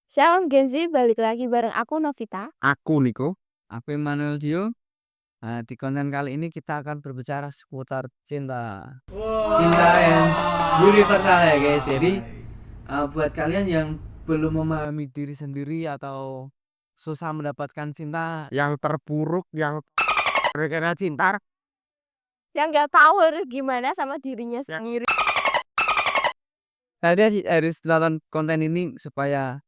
Shalom Gen Z, balik lagi bareng aku Novita. Aku Niko. Aku Emmanuel Dio. Di konten kali ini kita akan berbicara seputar cinta. Cinta yang universal ya guys. Jadi buat kalian yang belum memahami diri sendiri atau susah mendapatkan cinta, Yang terpuruk, yang kira-kira cinta. Yang nggak tahu harus gimana sama dirinya Ya. sendiri. kalian harus nonton konten ini supaya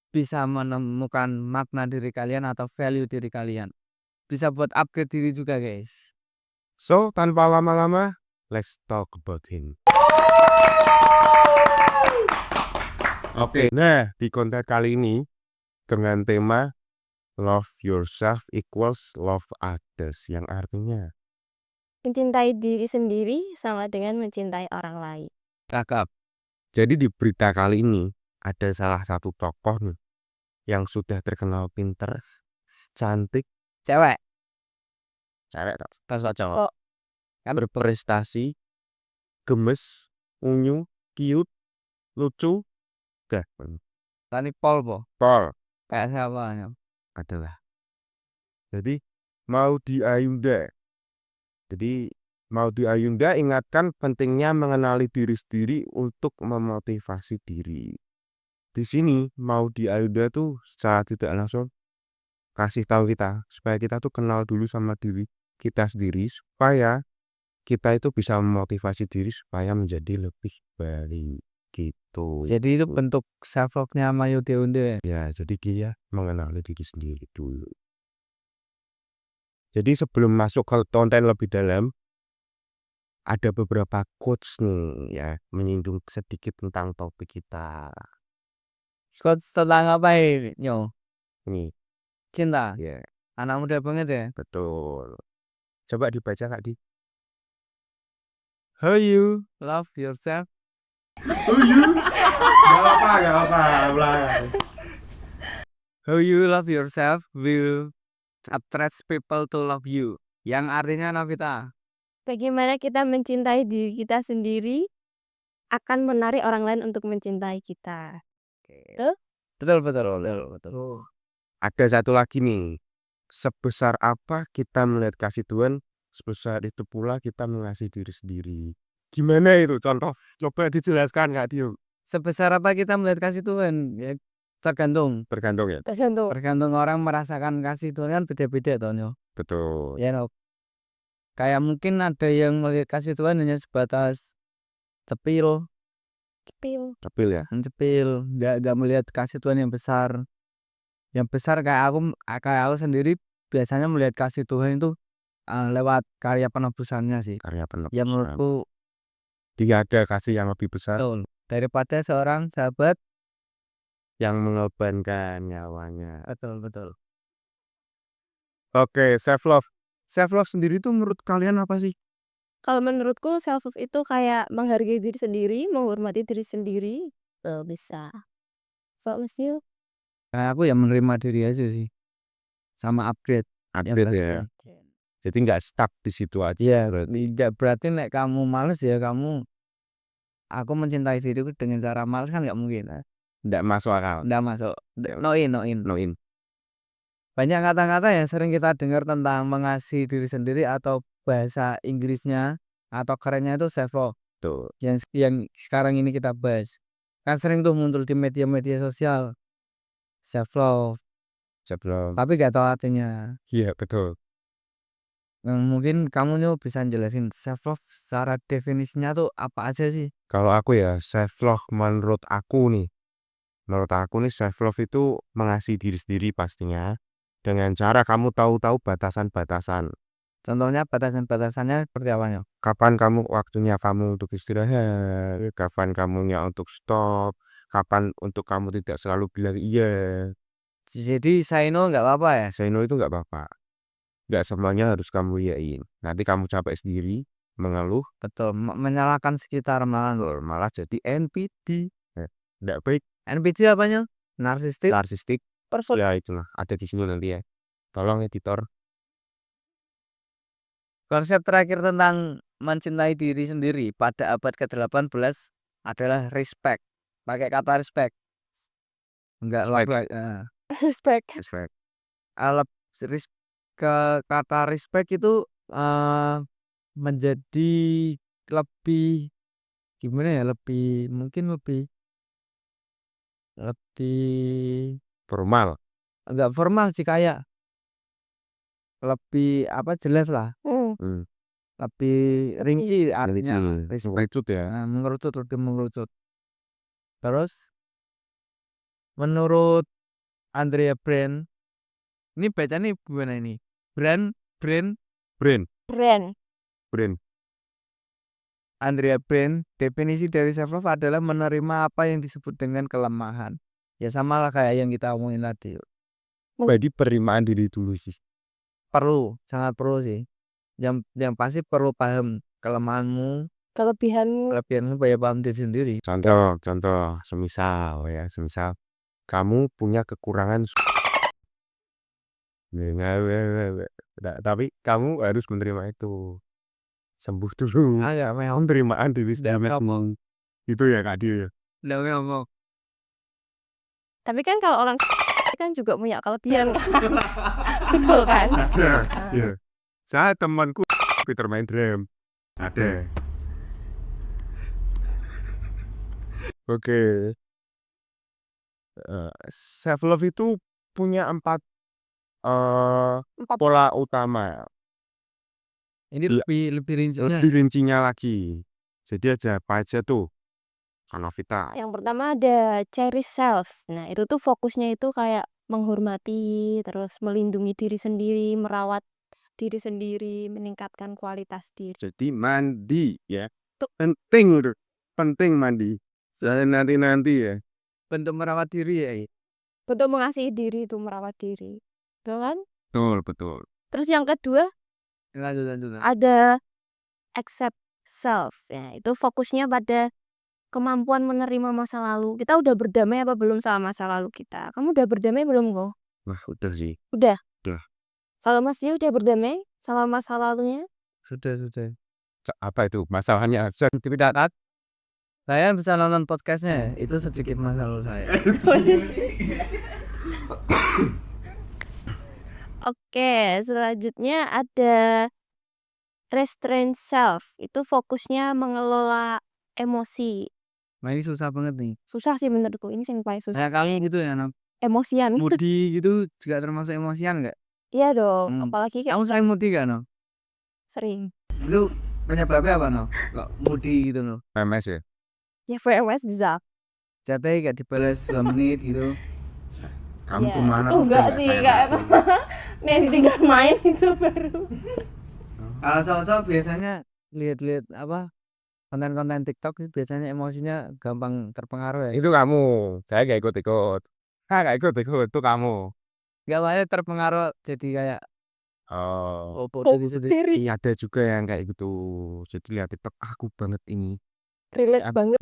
bisa menemukan makna diri kalian atau value diri kalian. Bisa buat upgrade diri juga guys. So, tanpa lama-lama, let's talk about him. Oke, nah di konten kali ini dengan tema Love yourself equals love others, yang artinya Mencintai diri sendiri sama dengan mencintai orang lain. Cakep. jadi di berita kali ini ada salah satu tokoh nih yang sudah terkenal pinter, cantik, Cewek. cewek Pas cowok. Kok kan berprestasi, gemes, unyu, cute, lucu, dah Tani Paul po. Paul Kayak siapa ya? adalah. Jadi mau diayunda. Jadi mau diayunda ingatkan pentingnya mengenali diri sendiri untuk memotivasi diri. Di sini mau diayunda tuh secara tidak langsung kasih tahu kita supaya kita tuh kenal dulu sama diri kita sendiri supaya kita itu bisa memotivasi diri supaya menjadi lebih baik gitu. Jadi itu bentuk self love-nya Mayu Deunde. Ya, jadi dia mengenali diri sendiri dulu. Jadi sebelum masuk ke konten lebih dalam, ada beberapa quotes nih ya, menyinggung sedikit tentang topik kita. Quotes tentang apa ini? Nyo, Nih, cinta. ya, Anak muda banget ya. betul. Coba dibaca Kak Di. How you love yourself? Gak apa-apa, ulang. How you love yourself will attract people to love you. Yang artinya Novita. bagaimana kita mencintai diri kita sendiri akan menarik orang lain untuk mencintai kita. Tuh. Betul. Ada satu lagi nih. Sebesar apa kita melihat kasih Tuhan, sebesar itu pula kita mengasihi diri sendiri. Gimana itu contoh? Coba dijelaskan Kak Dio. Sebesar apa kita melihat kasih Tuhan? Ya, tergantung. Bergantung ya? Tergantung. Tergantung orang merasakan kasih Tuhan kan beda-beda toh Nyo. Betul. Ya no. Kayak mungkin ada yang melihat kasih Tuhan hanya sebatas cepil, Kepil. ya. nggak melihat kasih Tuhan yang besar. Yang besar kayak aku sendiri biasanya melihat kasih Tuhan itu lewat karya penebusannya sih. Karya Ya penebusan. menurutku Tidak ada kasih yang lebih besar betul. Daripada seorang sahabat. yang mengorbankan nyawanya. Betul. Oke, self love. Self love sendiri itu menurut kalian apa sih? Kalau menurutku self love itu kayak menghargai diri sendiri, menghormati diri sendiri. Bisa. So, Mas Dio? Kayak aku ya menerima diri aja sih. Sama upgrade. Upgrade ya. Jadi nggak stuck di situ aja. Iya, tidak berarti nek kamu males ya aku mencintai diriku dengan cara males kan nggak mungkin. Nggak masuk akal. Nggak masuk. No in. Banyak kata-kata yang sering kita dengar tentang mengasihi diri sendiri atau bahasa Inggrisnya atau kerennya itu self love. Tuh. Yang sekarang ini kita bahas. Kan sering tuh muncul di media-media sosial. Self love. Self love. Tapi gak tahu artinya. Iya, betul. Mungkin kamu nih bisa jelasin self love secara definisinya tuh apa aja sih? Kalau aku ya, self love menurut aku nih self love itu mengasihi diri sendiri pastinya dengan cara kamu tahu batasan-batasan. Contohnya batasan-batasannya seperti apa ya? Kapan waktunya kamu untuk istirahat, kapan kamunya untuk stop, kapan untuk kamu tidak selalu bilang iya. Jadi say no nggak apa-apa ya? Say no itu nggak apa-apa. Nggak semuanya harus kamu iyain. Nanti kamu capek sendiri, mengeluh. Betul, menyalahkan sekitar malah jadi NPD. Nggak baik. NPD apanya? Narsistik. Ya itulah, ada di sini nanti ya. Tolong editor. Konsep terakhir tentang mencintai diri sendiri pada abad ke-18 adalah respect. Pakai kata respect. enggak Respect. like Respect. Respect. Kata respect itu menjadi lebih gimana ya, mungkin lebih Formal. enggak formal sih, kayak lebih apa, jelas lah, Hmm. lebih rinci artinya respect. Mengerucut ya. Lebih mengerucut. Terus menurut Andrea Brand, ini bacanya gimana ini? Brand Brain. Brand. Andrea Brand, definisi dari self love adalah menerima apa yang disebut dengan kelemahan. Ya sama lah kayak yang kita omongin tadi. Jadi penerimaan diri dulu sih. Sangat perlu sih. Yang pasti perlu paham kelemahanmu, Kelebihanmu. banyak paham diri sendiri. Contoh semisal kamu punya kekurangan tapi kamu harus menerima itu, sembuh dulu, Agak memang penerimaan diri sendiri itu ya Kak Dio ya. ngomong. Tapi kan kalau orang kan juga punya kelebihan. Betul kan? Iya. Saya temanku Peter main drum. Ada. Oke. Self love itu punya 4 pola utama. Ini lebih rincinya. Lebih rincinya lagi. Jadi apa aja tuh? Kalau Vita. Yang pertama ada cherish self. Nah, itu tuh fokusnya itu kayak menghormati, terus melindungi diri sendiri, merawat diri sendiri, meningkatkan kualitas diri. Jadi mandi ya. Tuh. Penting mandi. Saya nanti ya. Bentuk merawat diri ya. Untuk mengasihi diri itu merawat diri. Betul kan? Betul. Terus yang kedua Lanjut. ada accept self. Ya, itu fokusnya pada kemampuan menerima masa lalu. Kita udah berdamai apa belum sama masa lalu kita? Kamu udah berdamai belum kok? Wah, udah sih. Udah. Udah. Kalau Mas Dio udah berdamai sama masa lalunya? Sudah. Apa itu masalahnya? Saya bisa nonton podcastnya, itu sedikit masalah saya. Oke, selanjutnya ada restrain self. Itu fokusnya mengelola emosi. Nah, ini susah banget nih. Susah sih menurutku, ini yang paling susah. Kayak kalian gitu ya, Emosian. Moody gitu juga termasuk emosian nggak? Iya dong, apalagi kayak Kamu sering moody gak, no? sering. Itu penyebabnya apa, no? Kok moody gitu, no? PMS ya. Ya VMS bisa. Jatuh kayak dibalas 2 menit gitu. Kamu Ya, kemana? enggak sih, enggak. Nih ditinggal main itu baru. Kalau cowok-cowok biasanya lihat-lihat apa konten-konten TikTok itu biasanya emosinya gampang terpengaruh ya. Itu kamu. Saya gak ikut. Gak ikut. Itu kamu. Gak banyak terpengaruh jadi kayak Oh. Fokus sendiri. Iya, ada juga yang kayak gitu. Jadi lihat TikTok aku banget ini. Relate banget.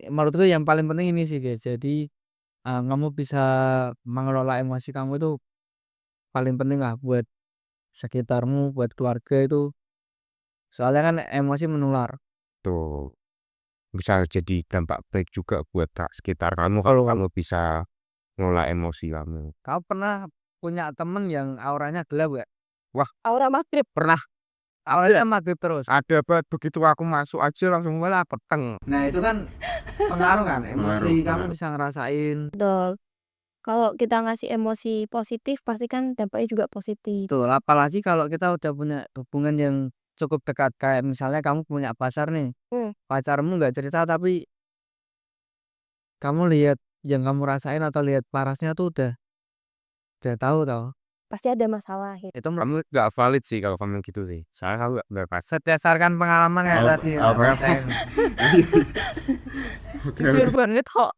Menurutku yang paling penting ini sih guys. Jadi kamu bisa mengelola emosi kamu itu paling penting lah buat sekitarmu, buat keluarga itu. Soalnya kan emosi menular. Tuh. Bisa jadi dampak baik juga buat sekitar kamu kalau kamu bisa ngelola emosi kamu. Kau pernah punya temen yang auranya gelap gak? Wah, Aura maghrib. pernah. Auranya maghrib terus. Ada banget, begitu aku masuk aja langsung malah peteng. Nah itu kan pengaruh kan, emosi kamu Pengaruh. bisa ngerasain. Betul. Kalau kita ngasih emosi positif, pasti kan dampaknya juga positif. Tuh, apalagi kalau kita udah punya hubungan yang cukup dekat, kayak misalnya kamu punya pacar nih, pacarmu nggak cerita tapi kamu lihat yang kamu rasain atau lihat parasnya tuh udah tahu tau. Pasti ada masalah. Ya. Itu Kamu gak valid sih kalau kamu gitu sih. Soalnya kamu gak berpas. berdasarkan pengalaman kayak tadi. Jujur banget kok.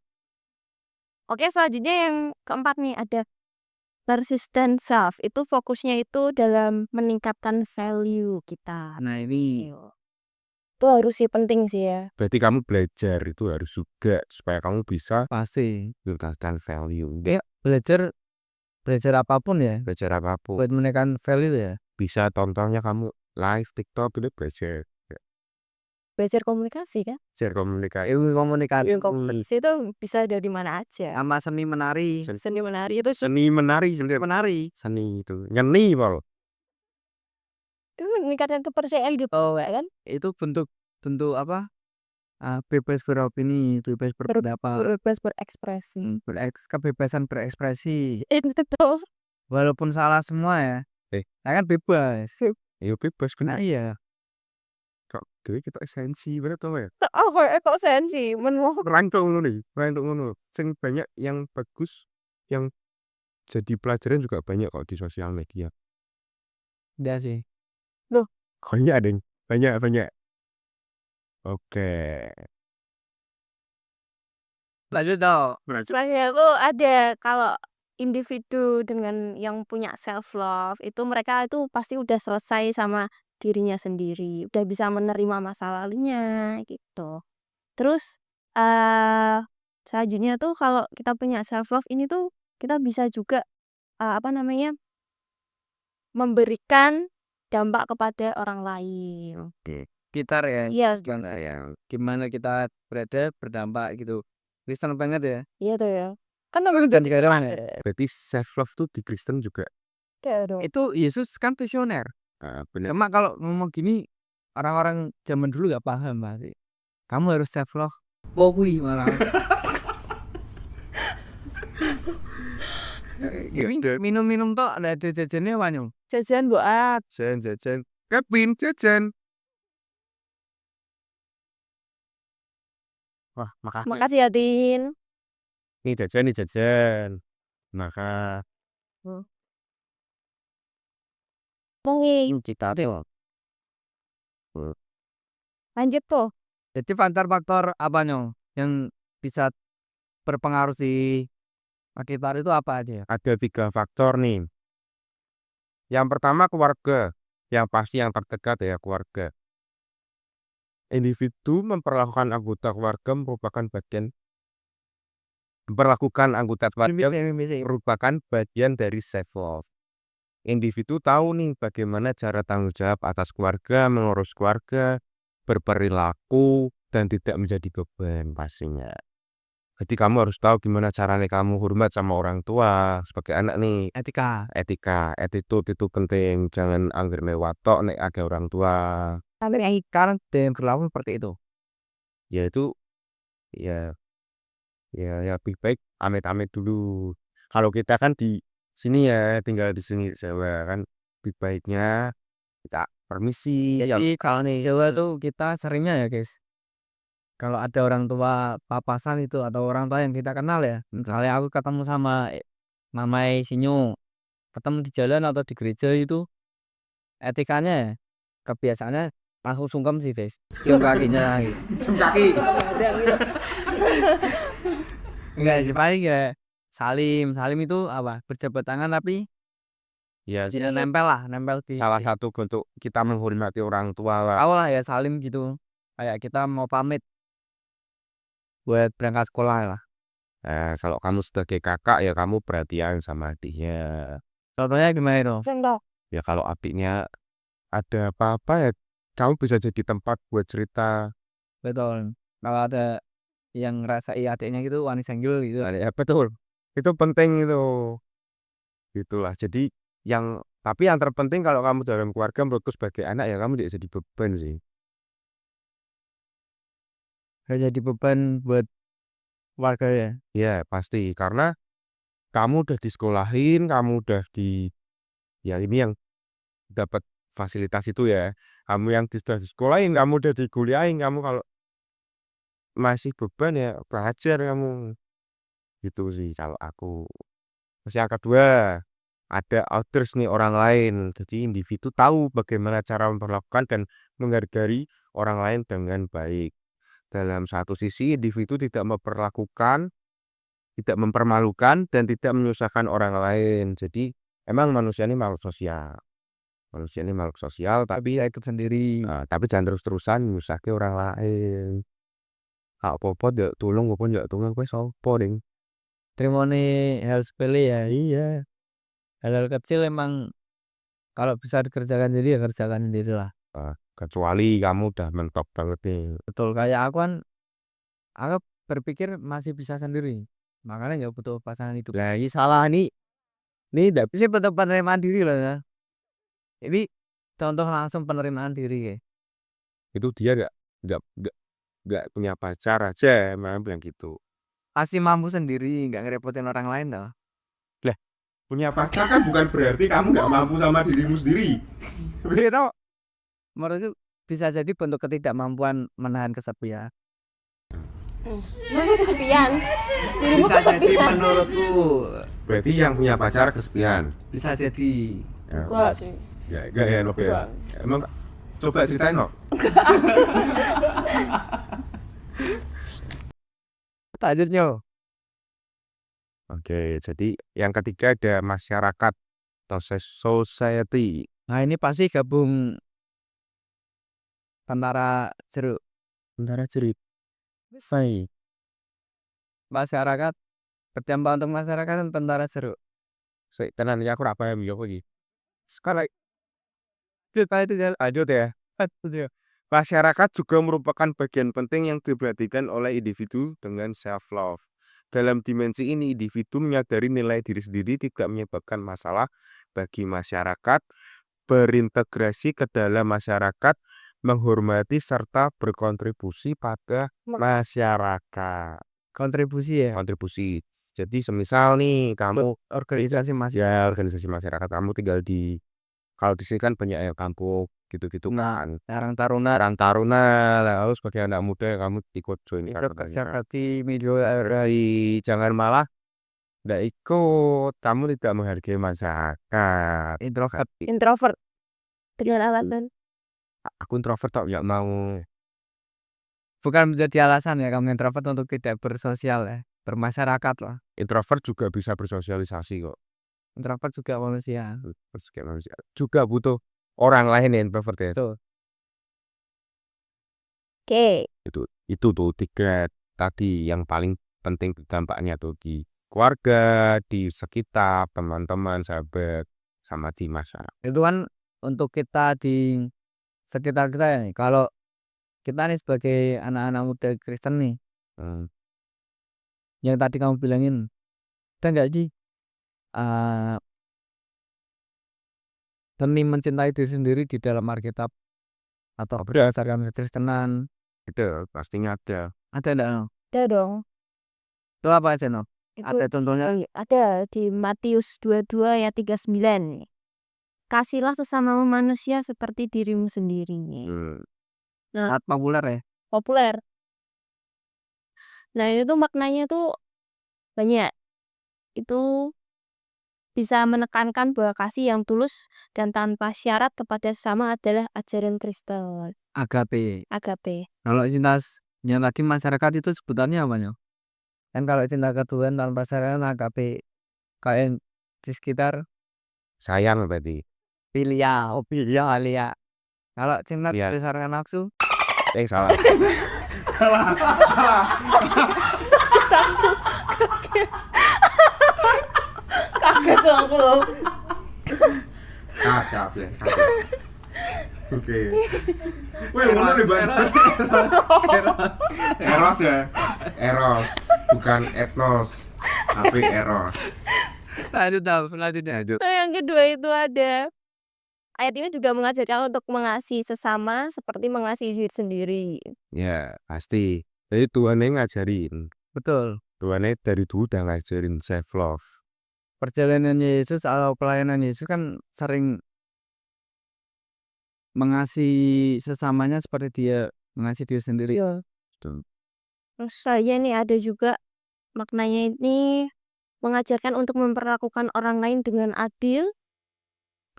Oke, selanjutnya yang keempat nih ada persistent self. Itu fokusnya itu dalam meningkatkan value kita. Nah ini itu harus sih, penting sih ya. Berarti kamu belajar itu harus juga supaya kamu bisa pasti meningkatkan value. belajar apapun ya, Belajar apapun. buat menaikkan value ya. Bisa tontonnya kamu live TikTok itu belajar. belajar komunikasi kan. Share komunikasi. Ilmu komunikasi. Ilmu komunikasi itu bisa dari mana aja. Sama seni menari. Seni menari itu Seni menari sebenarnya. Menari. Seni itu. Nyeni, Pol. meningkatkan kepercayaan diri kan. Itu bentuk apa? Bebas beropini, bebas berpendapat, Bebas berekspresi. kebebasan berekspresi. Itu tuh. Walaupun salah semua ya. Saya kan bebas. Ya bebas Nah, kan. iya. Kok kita esensi bener tau ya. Kok sensi menurut Rangkul ngono. Sing banyak yang bagus, yang jadi pelajaran juga banyak kok di sosial media. Udah sih. Banyak deh. Banyak. Oke. Lanjut dong. sebenarnya itu ada kalau individu dengan yang punya self love itu mereka itu pasti udah selesai sama dirinya sendiri, udah bisa menerima masa lalunya gitu. Terus selanjutnya tuh kalau kita punya self love ini tuh kita bisa juga memberikan dampak kepada orang lain. Gitar ya. Iya, Gimana kita berada berdampak gitu. Kristen banget ya. iya tuh ya. Kan namanya Dan juga Berarti self love tuh di Kristen juga. dong. itu Yesus kan visioner. Bener. Cuma kalau ngomong gini orang-orang zaman dulu gak paham pasti. Kamu harus self love. Woi malah. Minum-minum toh ada jajannya banyak. Jajan buat Jajan. Kevin jajan. Wah, makasih. makasih ya Tin. Nih jajan. Maka Mungkin lanjut po. Jadi faktor apa nyong yang bisa berpengaruh si gitar itu apa aja ya? ada 3 faktor nih. Yang pertama keluarga. Yang pasti yang terdekat ya keluarga. Individu memperlakukan anggota keluarga merupakan bagian dari self love. Individu tahu nih bagaimana cara tanggung jawab atas keluarga, mengurus keluarga, berperilaku, dan tidak menjadi beban pastinya. Jadi kamu harus tahu gimana caranya kamu hormat sama orang tua sebagai anak nih. Etika. Attitude itu penting. Jangan angger watok nek ada orang tua. Sekarang dengan berlaku seperti itu. Ya itu ya lebih baik amit-amit dulu. Kalau kita kan di sini ya, tinggal di sini Jawa kan, lebih baiknya kita permisi. Jadi kalau di Jawa tuh kita seringnya ya guys, kalau ada orang tua papasan itu atau orang tua yang kita kenal ya, misalnya aku ketemu sama mamai sinyo, ketemu di jalan atau di gereja itu, etikanya kebiasaannya langsung sungkem sih guys, cium kakinya gitu. Cium kaki. Enggak sih, paling ya salim itu apa, berjabat tangan tapi Ya, tidak nempel di salah satu bentuk kita menghormati orang tua lah. awal lah ya, salim gitu, kayak kita mau pamit buat berangkat sekolah lah. Kalau kamu sebagai kakak ya kamu perhatian sama adiknya. Contohnya gimana itu? Ya kalau adiknya ada apa-apa ya kamu bisa jadi tempat buat cerita. Betul. Kalau ada yang ngerasai adiknya gitu wani senggol gitu. Ya betul. Itu penting itu. Itulah. Jadi tapi yang terpenting kalau kamu dalam keluarga menurutku sebagai anak ya kamu tidak jadi beban sih. Gak jadi beban buat warga ya. Ya pasti karena kamu udah disekolahin, kamu udah ya ini yang dapat fasilitas itu ya. Kamu yang sudah disekolahin, kamu udah dikuliahin, kamu kalau masih beban ya belajar kamu. Gitu sih kalau aku. Terus yang kedua, ada others nih orang lain. Jadi individu tahu bagaimana cara memperlakukan dan menghargai orang lain dengan baik. Dalam satu sisi individu tidak mempermalukan dan tidak menyusahkan orang lain. Jadi emang manusia ini makhluk sosial. Tapi ya hidup sendiri. Tapi jangan terus-terusan menyusahkan orang lain. Apa-apa ndak tolong apa ndak tolong kowe sapa ding. Terima nih hal sepele ya. Iya. Hal-hal kecil emang kalau bisa dikerjakan sendiri ya kerjakan sendiri lah. Kecuali kamu udah mentok banget nih. Betul, kayak aku berpikir masih bisa sendiri. Makanya nggak butuh pasangan hidup. Lah ini salah nih. Nih ndak Ini bentuk penerimaan diri loh ya. Ini contoh langsung penerimaan diri ya. itu dia nggak punya pacar aja memang bilang gitu. Pasti mampu sendiri, nggak ngerepotin orang lain loh. Lah, punya pacar kan bukan berarti kamu nggak mampu sama dirimu sendiri. Begitu. Menurutku bisa jadi bentuk ketidakmampuan menahan kesepian. Mana kesepian? Dirimu Bisa jadi kesepian. menurutku. Berarti yang punya pacar kesepian. Bisa jadi. Ya, Enggak sih. enggak ya, Nob ya. Emang coba ceritain, Nob. Lanjutnya. Oke, jadi yang ketiga ada masyarakat atau society. Nah ini pasti gabung tentara jeruk. Tentara jerit. Say. Masyarakat berdampak untuk masyarakat dan tentara jeruk. Tenan ya aku ora paham ya iki. Sekarang Cerita itu jalan. lanjut ya. Masyarakat juga merupakan bagian penting yang diperhatikan oleh individu dengan self love. Dalam dimensi ini, individu menyadari nilai diri sendiri tidak menyebabkan masalah bagi masyarakat, berintegrasi ke dalam masyarakat, menghormati serta berkontribusi pada masyarakat. Kontribusi ya. Kontribusi. Jadi semisal nih kamu Organisasi masih. ya organisasi masyarakat kamu tinggal di kalau di sini kan banyak ya kampung gitu-gitu kan. Karang Taruna. Karang Taruna lalu sebagai anak muda kamu ikut join Itu Karang kerja Taruna. bakti media Dari jangan malah nggak ikut, kamu tidak menghargai masyarakat. introvert. Introvert. Dengan alasan Aku introvert tak nggak mau. Bukan menjadi alasan ya kamu introvert untuk tidak bersosial ya. Bermasyarakat lah. Introvert juga bisa bersosialisasi kok. Introvert juga manusia. Juga butuh orang lain ya introvert ya. Betul. Oke. Itu tuh tiga tadi yang paling penting dampaknya tuh di keluarga, di sekitar, teman-teman, sahabat, sama di masyarakat. Itu kan untuk kita di sekitar kita ya. Kalau kita nih sebagai anak-anak muda Kristen nih, yang tadi kamu bilangin, kita nggak sih seni mencintai diri sendiri di dalam Alkitab atau berdasarkan kekristenan? Ada, pastinya ada. Ada enggak? No? Ada dong. Itu apa aja no? Itu Ada contohnya? ada di Matius 22 ayat 39. Kasihlah sesamamu manusia seperti dirimu sendiri. Sangat populer ya. Populer. Nah, itu tuh maknanya tuh banyak. Itu bisa menekankan bahwa kasih yang tulus dan tanpa syarat kepada sesama adalah ajaran Kristen. Agape. Agape. Kalau cinta yang tadi masyarakat itu sebutannya apa ya? Kan kalau cinta ke Tuhan tanpa syarat agape. Kayak di sekitar Sayang berarti. Filia, Filia. Kalau cinta Lihat. berdasarkan nafsu, Salah. Kaget dong aku loh. Kakak ya. Oke. Wih, mana nih baca? Eros ya. Eros, bukan etnos. Tapi eros. lanjutnya. Nah, yang kedua itu ada ayat ini juga mengajarkan untuk mengasihi sesama seperti mengasihi diri sendiri. Ya, pasti. Jadi Tuhan yang ngajarin. Betul. Tuhan dari dulu udah ngajarin self love. Perjalanan Yesus atau pelayanan Yesus kan sering mengasihi sesamanya seperti dia mengasihi diri sendiri. Iya. Terus saya nih ada juga maknanya ini mengajarkan untuk memperlakukan orang lain dengan adil,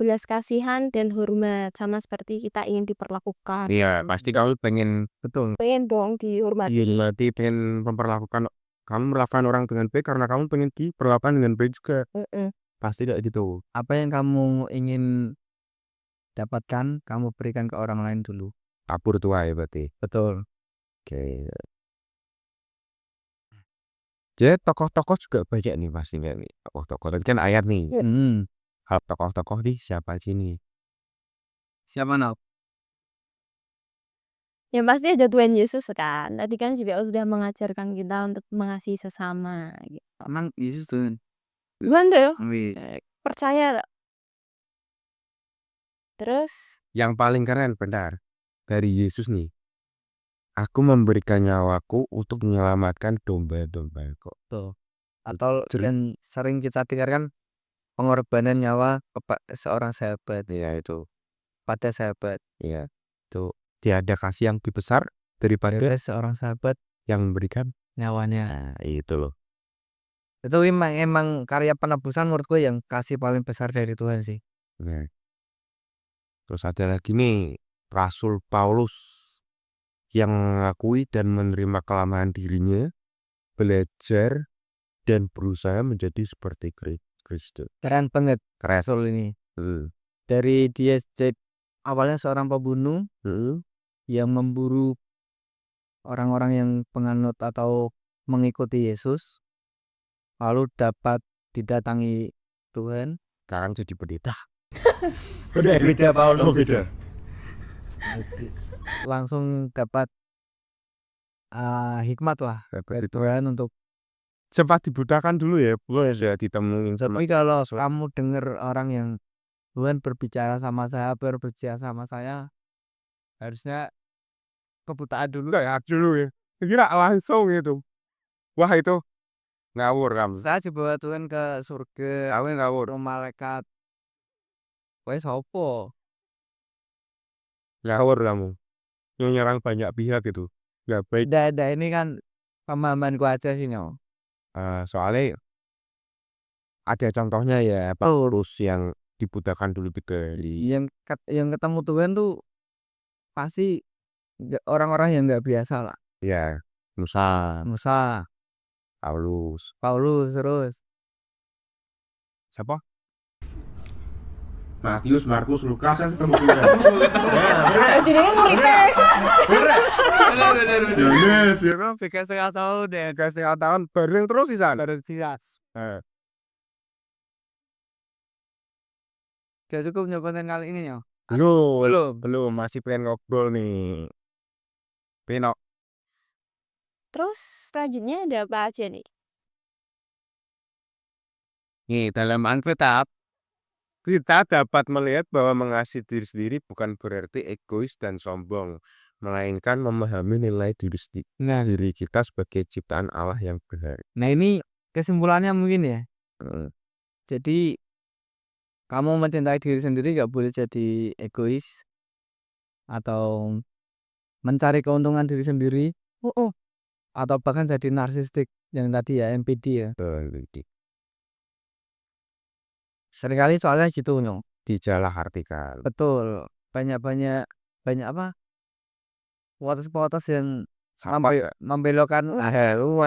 belas kasihan dan hormat sama seperti kita ingin diperlakukan. Iya, pasti kamu pengen Betul. Pengen dong dihormati. pengen memperlakukan kamu melakukan orang dengan baik karena kamu pengen diperlakukan dengan baik juga. Pasti tidak gitu. Apa yang kamu ingin dapatkan, kamu berikan ke orang lain dulu. Tabur tua ya berarti. Betul. Oke. Jadi tokoh-tokoh juga banyak nih pastinya nih. Tokoh-tokoh tadi kan ayat nih. Hal tokoh-tokoh nih siapa aja nih? Siapa nak? Yang pasti ada Tuhan Yesus kan. Tadi kan JPO sudah mengajarkan kita untuk mengasihi sesama gitu. Emang Yesus Tuhan. Tuhan tuh Wis. percaya tak? Terus Yang paling keren benar dari Yesus nih. Aku memberikan nyawaku untuk menyelamatkan domba-dombaku. Tuh. Atau Betul. yang sering kita dengarkan pengorbanan nyawa seorang sahabat Iya itu. pada sahabat. Iya. Itu tiada kasih yang lebih besar daripada Daripada seorang sahabat yang memberikan. nyawanya. Nah, itu loh. Itu emang karya penebusan menurut gue yang kasih paling besar dari Tuhan sih. Nah. Terus ada lagi nih Rasul Paulus yang mengakui dan menerima kelemahan dirinya, belajar dan berusaha menjadi seperti Kristus. Keren banget Keren. Rasul ini. Hmm. Dari dia awalnya seorang pembunuh yang memburu orang-orang yang penganut atau mengikuti Yesus, lalu dapat didatangi Tuhan. Sekarang jadi pendeta. Beda Paulus. Oh, beda. Langsung dapat hikmat lah dari Tuhan untuk. Sempat dibutakan dulu ya, ya ditemuin sama. Tapi kalau kamu dengar orang yang Tuhan berbicara sama saya, berbicara sama saya, harusnya kebutaan dulu. Enggak ya dulu ya. Kira langsung itu. Wah itu ngawur kamu. Saya dibawa Tuhan ke surga, Kamu ngawur. ke malaikat. Kowe sopo? Ngawur kamu. Yang nyerang banyak pihak itu. Nggak baik. Ada ini kan pemahamanku aja sih no. Soalnya ada contohnya ya Paulus yang dibutakan dulu dari Yang ketemu Tuhan tuh pasti orang-orang yang nggak biasa lah. ya Musa, Paulus terus siapa? Matius, Markus, Lukas kan ketemu Tuhan. jadinya muridnya. Bener. Yohanes ya kan? tiga setengah tahun deh. 3,5 tahun bareng terus di sana. Baru jelas. Udah cukup nyok konten kali ini ya. Belum masih pengen ngobrol nih. Penok. Terus selanjutnya ada apa aja nih? Nih dalam Alkitab kita dapat melihat bahwa mengasihi diri sendiri bukan berarti egois dan sombong, melainkan memahami nilai diri kita sebagai ciptaan Allah yang benar. Nah ini kesimpulannya mungkin ya. Jadi kamu mencintai diri sendiri gak boleh jadi egois atau mencari keuntungan diri sendiri. Atau bahkan jadi narsistik yang tadi ya NPD ya. Seringkali soalnya gitu nyong. Disalahartikan. Betul. Banyak apa? Potos yang membelokkan.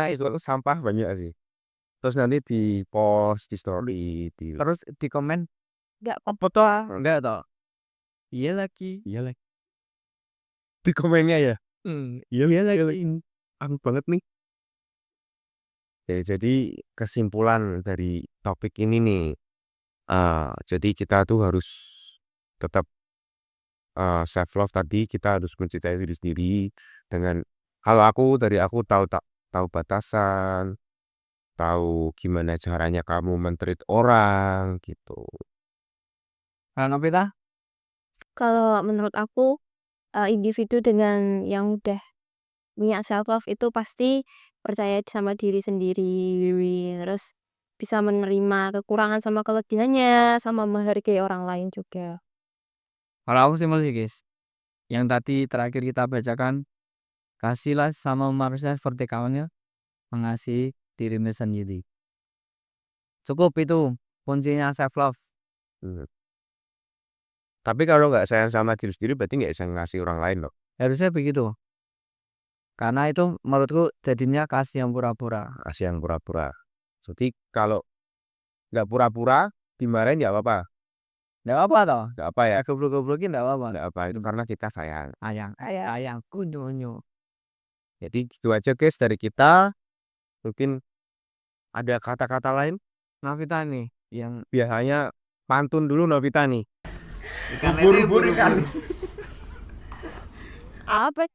Itu sampah banyak sih. Terus nanti di post, di story, Terus di komen Enggak foto. enggak toh. Iya lagi. Di komennya ya. Iya lagi. Aneh banget nih. Ya, jadi kesimpulan dari topik ini nih. Jadi kita tuh harus tetap self love tadi, kita harus mencintai diri sendiri dengan kalau aku tahu batasan, tahu gimana caranya kamu men-treat orang gitu. Novita? Kalau menurut aku individu dengan yang udah punya self love itu pasti percaya sama diri sendiri, terus bisa menerima kekurangan sama kelebihannya, sama menghargai orang lain juga. Kalau aku simpel sih guys. Yang tadi terakhir kita bacakan, kasihlah sama manusia seperti kawannya, mengasihi dirimu sendiri. Cukup itu kuncinya self love. Tapi kalau nggak sayang sama diri sendiri berarti nggak bisa ngasih orang lain loh. Harusnya begitu. Karena itu menurutku jadinya kasih yang pura-pura. Kasih yang pura-pura. Jadi kalau nggak pura-pura dimarahin nggak apa-apa. Nggak apa toh. Nggak apa ya. Goblok-goblokin nggak apa-apa. Nggak apa itu karena kita sayang. Ayang kunyo. Jadi gitu aja guys dari kita. Mungkin ada kata-kata lain. Novita nih yang Biasanya pantun dulu Novita nih. ikan Buru-buru ikan. Apa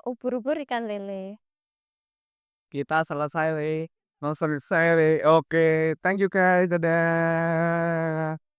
Ubur-ubur ikan lele. Kita selesai, Le. Mau selesai. Oke, thank you guys. Dadah.